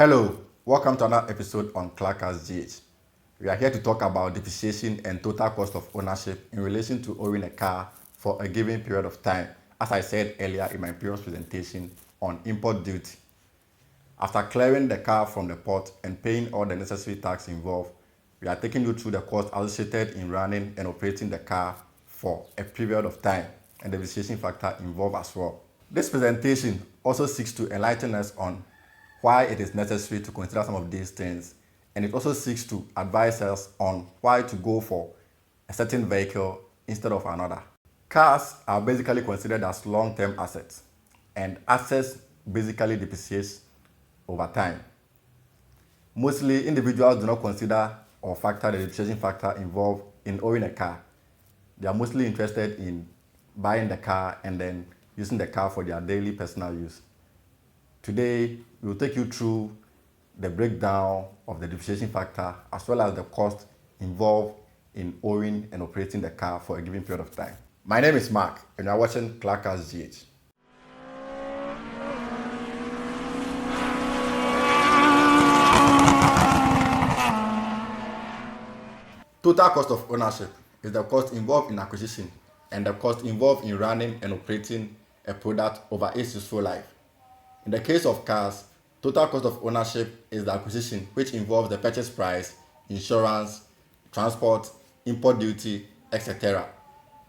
Hello, welcome to another episode on Clark's GH. We are here to talk about depreciation and total cost of ownership in relation to owning a car for a given period of time, as I said earlier in my previous presentation on import duty. After clearing the car from the port and paying all the necessary tax involved, we are taking you through the cost associated in running and operating the car for a period of time and the depreciation factor involved as well. This presentation also seeks to enlighten us on why it is necessary to consider some of these things, and it also seeks to advise us on why to go for a certain vehicle instead of another. Cars are basically considered as long-term assets, and assets basically depreciate over time. Mostly, individuals do not consider or factor the depreciation factor involved in owning a car. They are mostly interested in buying the car and then using the car for their daily personal use. Today, we will take you through the breakdown of the depreciation factor as well as the cost involved in owning and operating the car for a given period of time. My name is Mark, and you are watching Clark's GH. Total cost of ownership is the cost involved in acquisition and the cost involved in running and operating a product over its useful life. In the case of cars, total cost of ownership is the acquisition, which involves the purchase price, insurance, transport, import duty, etc.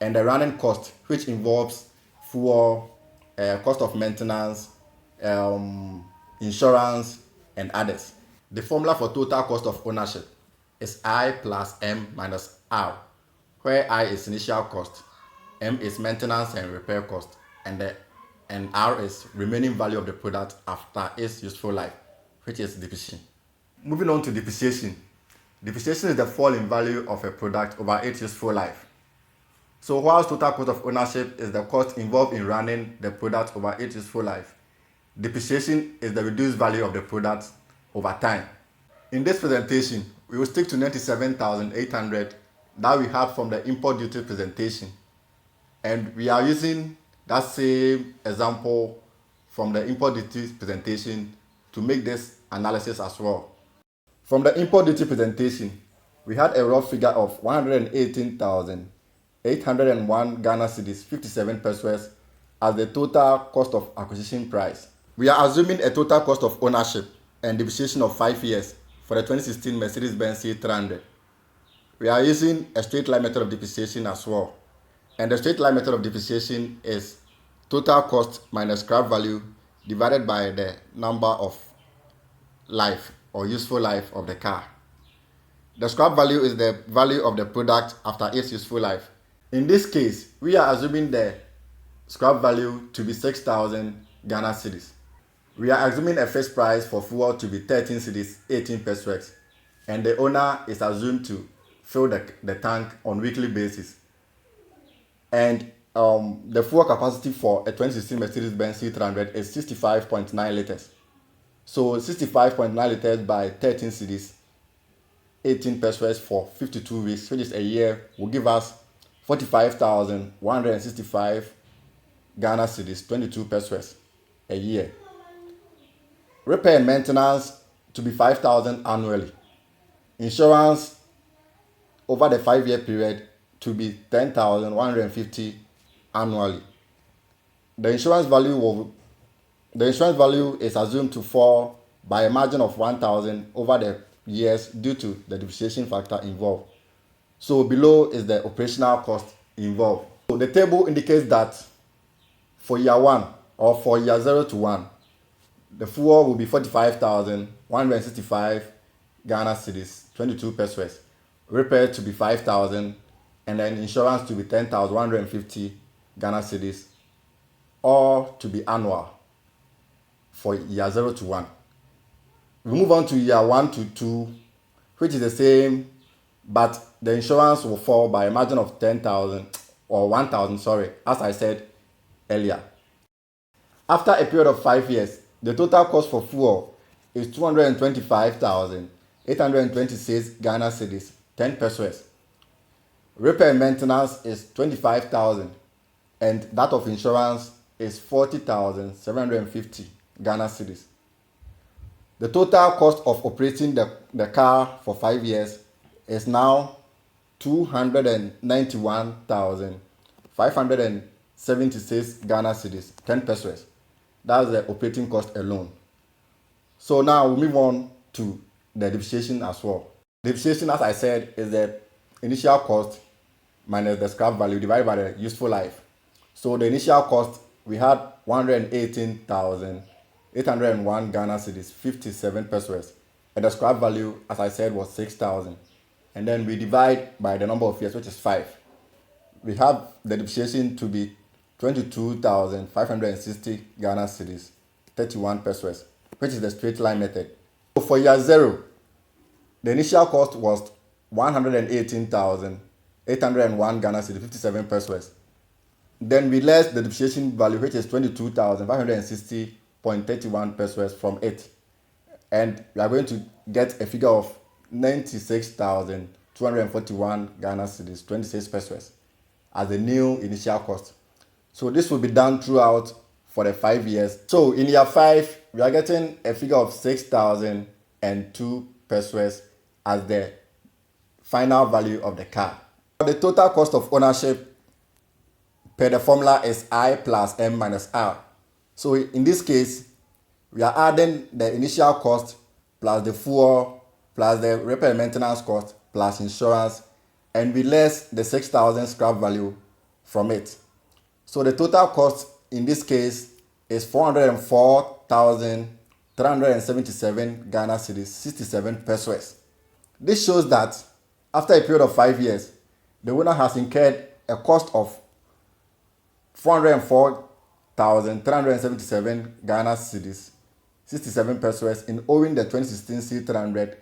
And the running cost, which involves fuel, cost of maintenance, insurance, and others. The formula for total cost of ownership is I plus M minus R, where I is initial cost, M is maintenance and repair cost, and R is remaining value of the product after its useful life, which is depreciation. Moving on to depreciation. Depreciation is the fall in value of a product over its useful life. So whilst total cost of ownership is the cost involved in running the product over its useful life, depreciation is the reduced value of the product over time. In this presentation, we will stick to 97,800 that we have from the import duty presentation, and we are using that same example from the import duty presentation to make this analysis as well. From the import duty presentation, we had a rough figure of 118,801 Ghana cedis, 57 pesos as the total cost of acquisition price. We are assuming a total cost of ownership and depreciation of 5 years for the 2016 Mercedes-Benz C300. We are using a straight line method of depreciation as well. And the straight line method of depreciation is total cost minus scrap value divided by the number of life or useful life of the car. The scrap value is the value of the product after its useful life. In this case, we are assuming the scrap value to be 6,000 Ghana cedis. We are assuming a fixed price for fuel to be 13 cedis, 18 pesos, and the owner is assumed to fill the tank on weekly basis. And the fuel capacity for a 2016 Mercedes-Benz C300 is 65.9 liters. So 65.9 liters by 13 cedis, 18 pesos for 52 weeks, which is a year, will give us 45,165 Ghana cedis, 22 pesos a year. Repair and maintenance to be 5,000 annually. Insurance over the 5-year period to be 10,150 annually. The insurance value is assumed to fall by a margin of 1,000 over the years due to the depreciation factor involved. So below is the operational cost involved. So the table indicates that for year 1 or for year 0 to 1, the fuel will be 45,165 Ghana cedis, 22 pesos. Repair to be 5,000, and then insurance to be 10,150 Ghana cedis, or to be annual for year 0 to 1. We move on to year 1 to 2, which is the same, but the insurance will fall by a margin of 10,000 or 1,000, as I said earlier. After a period of 5 years, the total cost for fuel is 225,826 Ghana cedis, 10 pesos. Repair and maintenance is 25,000, and that of insurance is 40,750 Ghana cedis. The total cost of operating the car for 5 years is now 291,576 Ghana cedis, 10 pesos. That's the operating cost alone. So now we move on to the depreciation as well. Depreciation, as I said, is the initial cost minus the scrap value divided by the useful life. So the initial cost, we had 118,801 Ghana cedis, 57 pesos. And the scrap value, as I said, was 6,000. And then we divide by the number of years, which is 5. We have the depreciation to be 22,560 Ghana cedis, 31 pesos, which is the straight line method. So for year 0, the initial cost was 118,801 Ghana cedis, 57 pesos. Then we less the depreciation value, which is 22,560.31 pesos from it. And we are going to get a figure of 96,241 Ghana cedis, 26 pesos as the new initial cost. So this will be done throughout for the 5 years. So in year 5, we are getting a figure of 6,002 pesos as the final value of the car. The total cost of ownership per the formula is I plus M minus R. So in this case, we are adding the initial cost plus the fuel plus the repair and maintenance cost plus insurance, and we less the 6,000 scrap value from it. So the total cost in this case is 404,377 Ghana cedis, 67 pesos. This shows that after a period of 5 years, the owner has incurred a cost of 404,377 Ghana cedis, 67 pesos in owing the 2016 C300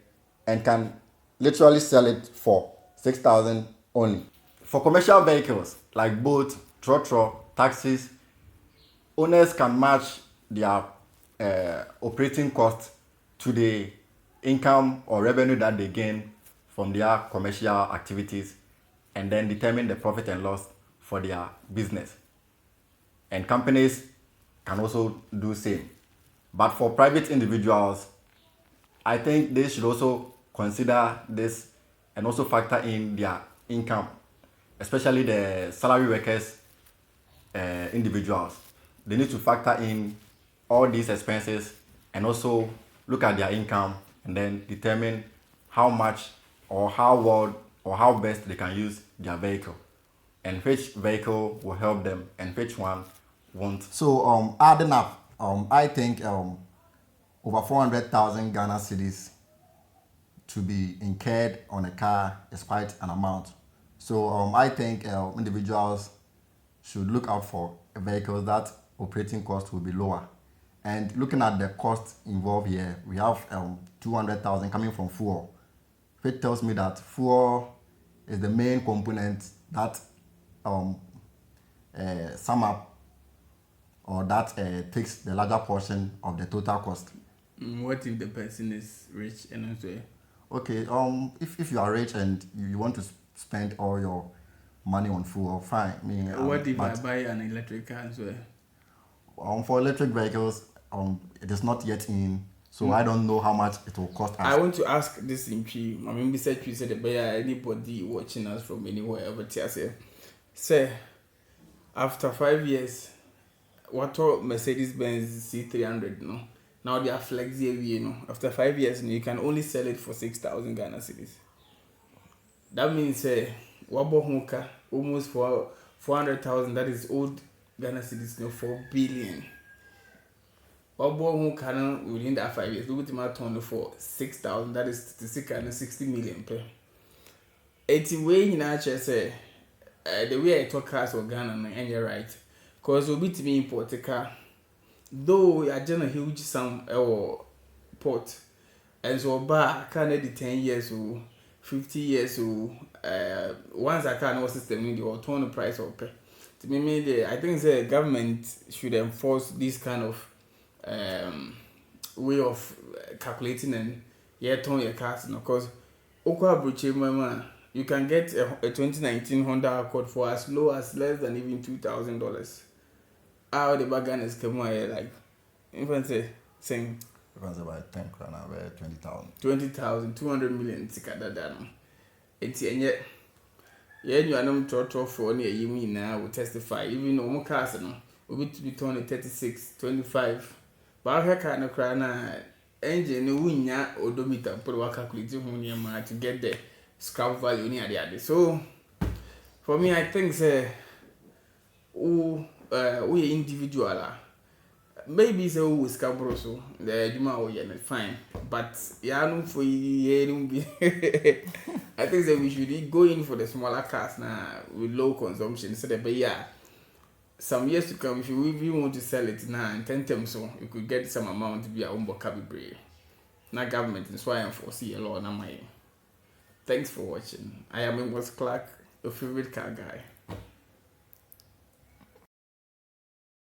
and can literally sell it for 6,000 only. For commercial vehicles like boats, trotro, taxis, owners can match their operating cost to the income or revenue that they gain from their commercial activities and then determine the profit and loss for their business. And companies can also do same. But for private individuals, I think they should also consider this and also factor in their income, especially the salary workers, individuals. They need to factor in all these expenses and also look at their income and then determine how much or how well or how best they can use their vehicle and which vehicle will help them and which one won't. So adding up, I think over 400,000 Ghana cedis to be incurred on a car is quite an amount. So I think individuals should look out for vehicles that operating cost will be lower. And looking at the cost involved here, we have 200,000 coming from fuel, which tells me that fuel is the main component that sum up or that takes the larger portion of the total cost. What if the person is rich and also? Okay, if you are rich and you want to spend all your money on fuel, fine. What if I buy an electric car as well? For electric vehicles, it is not yet in, so I don't know how much it will cost us. I want to ask this in P. I mean, besides you said that anybody watching us from anywhere ever say, after 5 years, what Mercedes-Benz C300, no? Now they are flexi, after 5 years, you can only sell it for 6,000 Ghana cedis. That means, Wabo Honka, almost for 400,000, that is old Ghana cedis, 4 billion. Wabo Honka, within that 5 years, we would turn for 6,000, that is 60 million per. It's way in actually say, the way I talk cars for Ghana, and you're right. Because we'll be to me import a car. Though I done a huge sum or port, and so back can the 10 years or 50 years or once I can also system in the or turn the price or pay. To me, I think the government should enforce this kind of way of calculating and turn your cars, because you can get a 2019 Honda Accord for as low as less than even $2,000. How the bargain is come like, if I say, same. Runs about 10 crown, about 20,000. 20,000, 200 million tika dada no. Enti enye ye nuanom trotro for na yim nyina will testify even no cars no obi to be turn 36, 25. Ba ha ka no kra na engine no wunya odometer put wa calculate ho nyama to get the scrap value ni ade. So for me I think say we individual maybe say we scabro so the juma we fine but ya no for ye be I think that we should go in for the smaller cars now with low consumption so that some years to come if you really want to sell it now in 10 terms so you could get some amount to be a umbo cabibre na government is why I foresee a law na my thanks for watching. I am Clark, your favorite car guy.